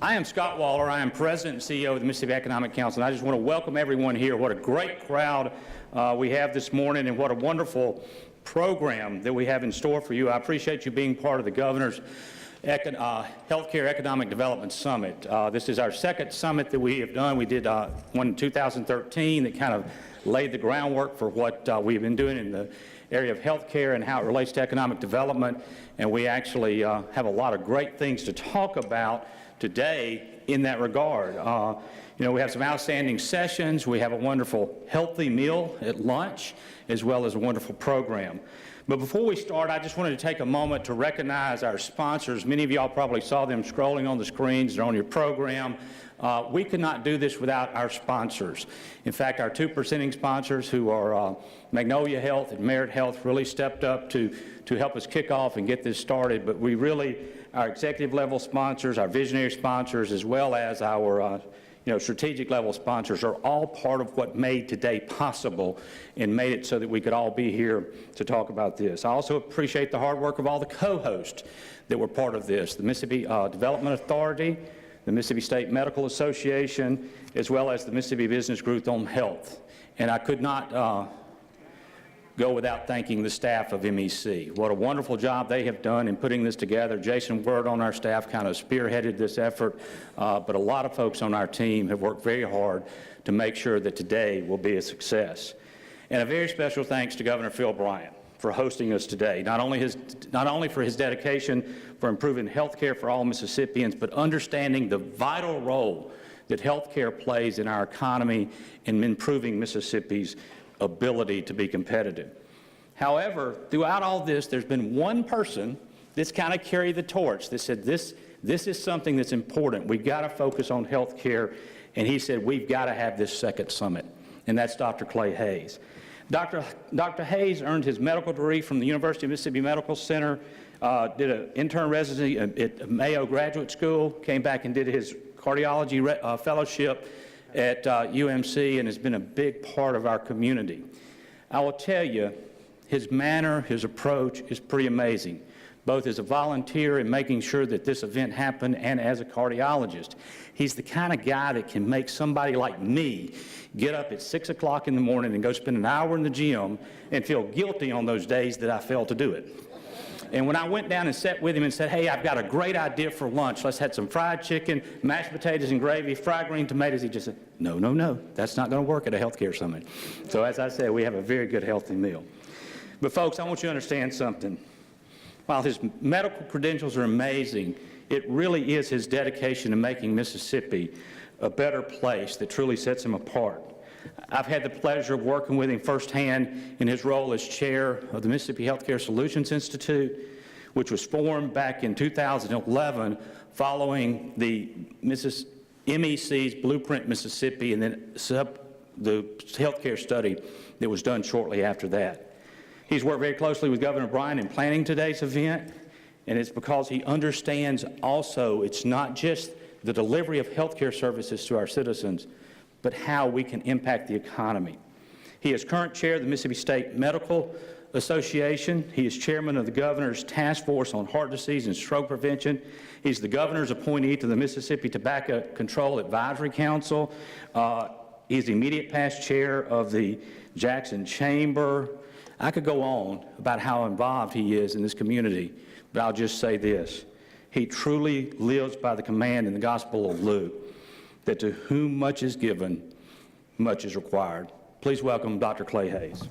I am Scott Waller. I am President and CEO of the Mississippi Economic Council, and I just want to welcome everyone here. What a great crowd we have this morning, and what a wonderful program that we have in store for you. I appreciate you being part of the Governor's Healthcare Economic Development Summit. This is our second summit that we have done. We did one in 2013 that kind of laid the groundwork for what we've been doing in the area of healthcare and how it relates to economic development, and we actually have a lot of great things to talk about today in that regard. You know, we have some outstanding sessions. We have a wonderful healthy meal at lunch, as well as a wonderful program. But before we start, I just wanted to take a moment to recognize our sponsors. Many of y'all probably saw them scrolling on the screens. They're on your program. We could not do this without our sponsors. In fact, our two presenting sponsors, who are Magnolia Health and Merit Health, really stepped up to help us kick off and get this started. But we really, our executive level sponsors, our visionary sponsors, as well as our strategic level sponsors, are all part of what made today possible and made it so that we could all be here to talk about this. I also appreciate the hard work of all the co-hosts that were part of this, the Mississippi Development Authority, the Mississippi State Medical Association, as well as the Mississippi Business Group on Health. And I could not go without thanking the staff of MEC. What a wonderful job they have done in putting this together. Jason Word on our staff kind of spearheaded this effort, but a lot of folks on our team have worked very hard to make sure that today will be a success. And a very special thanks to Governor Phil Bryant for hosting us today, not only for his dedication for improving health care for all Mississippians, but understanding the vital role that health care plays in our economy in improving Mississippi's ability to be competitive. However, throughout all this, there's been one person that's kind of carried the torch that said this is something that's important. We've got to focus on health care, and he said we've got to have this second summit, and that's Dr. Clay Hayes. Dr. Hayes earned his medical degree from the University of Mississippi Medical Center, did an intern residency at Mayo Graduate School, came back and did his cardiology fellowship at UMC, and has been a big part of our community. I will tell you, his manner, his approach is pretty amazing, both as a volunteer in making sure that this event happened and as a cardiologist. He's the kind of guy that can make somebody like me get up at 6 o'clock in the morning and go spend an hour in the gym and feel guilty on those days that I failed to do it. And when I went down and sat with him and said, hey, I've got a great idea for lunch. Let's have some fried chicken, mashed potatoes and gravy, fried green tomatoes. He just said, no, that's not going to work at a healthcare summit. So as I said, we have a very good healthy meal. But folks, I want you to understand something. While his medical credentials are amazing, it really is his dedication to making Mississippi a better place that truly sets him apart. I've had the pleasure of working with him firsthand in his role as chair of the Mississippi Healthcare Solutions Institute, which was formed back in 2011 following the MEC's Blueprint Mississippi, and then the healthcare study that was done shortly after that. He's worked very closely with Governor Bryant in planning today's event, and it's because he understands also it's not just the delivery of healthcare services to our citizens, but how we can impact the economy. He is current chair of the Mississippi State Medical Association. He is chairman of the governor's task force on heart disease and stroke prevention. He's the governor's appointee to the Mississippi Tobacco Control Advisory Council. He's the immediate past chair of the Jackson Chamber. I could go on about how involved he is in this community, but I'll just say this. He truly lives by the command in the Gospel of Luke, that to whom much is given, much is required. Please welcome Dr. Clay Hayes.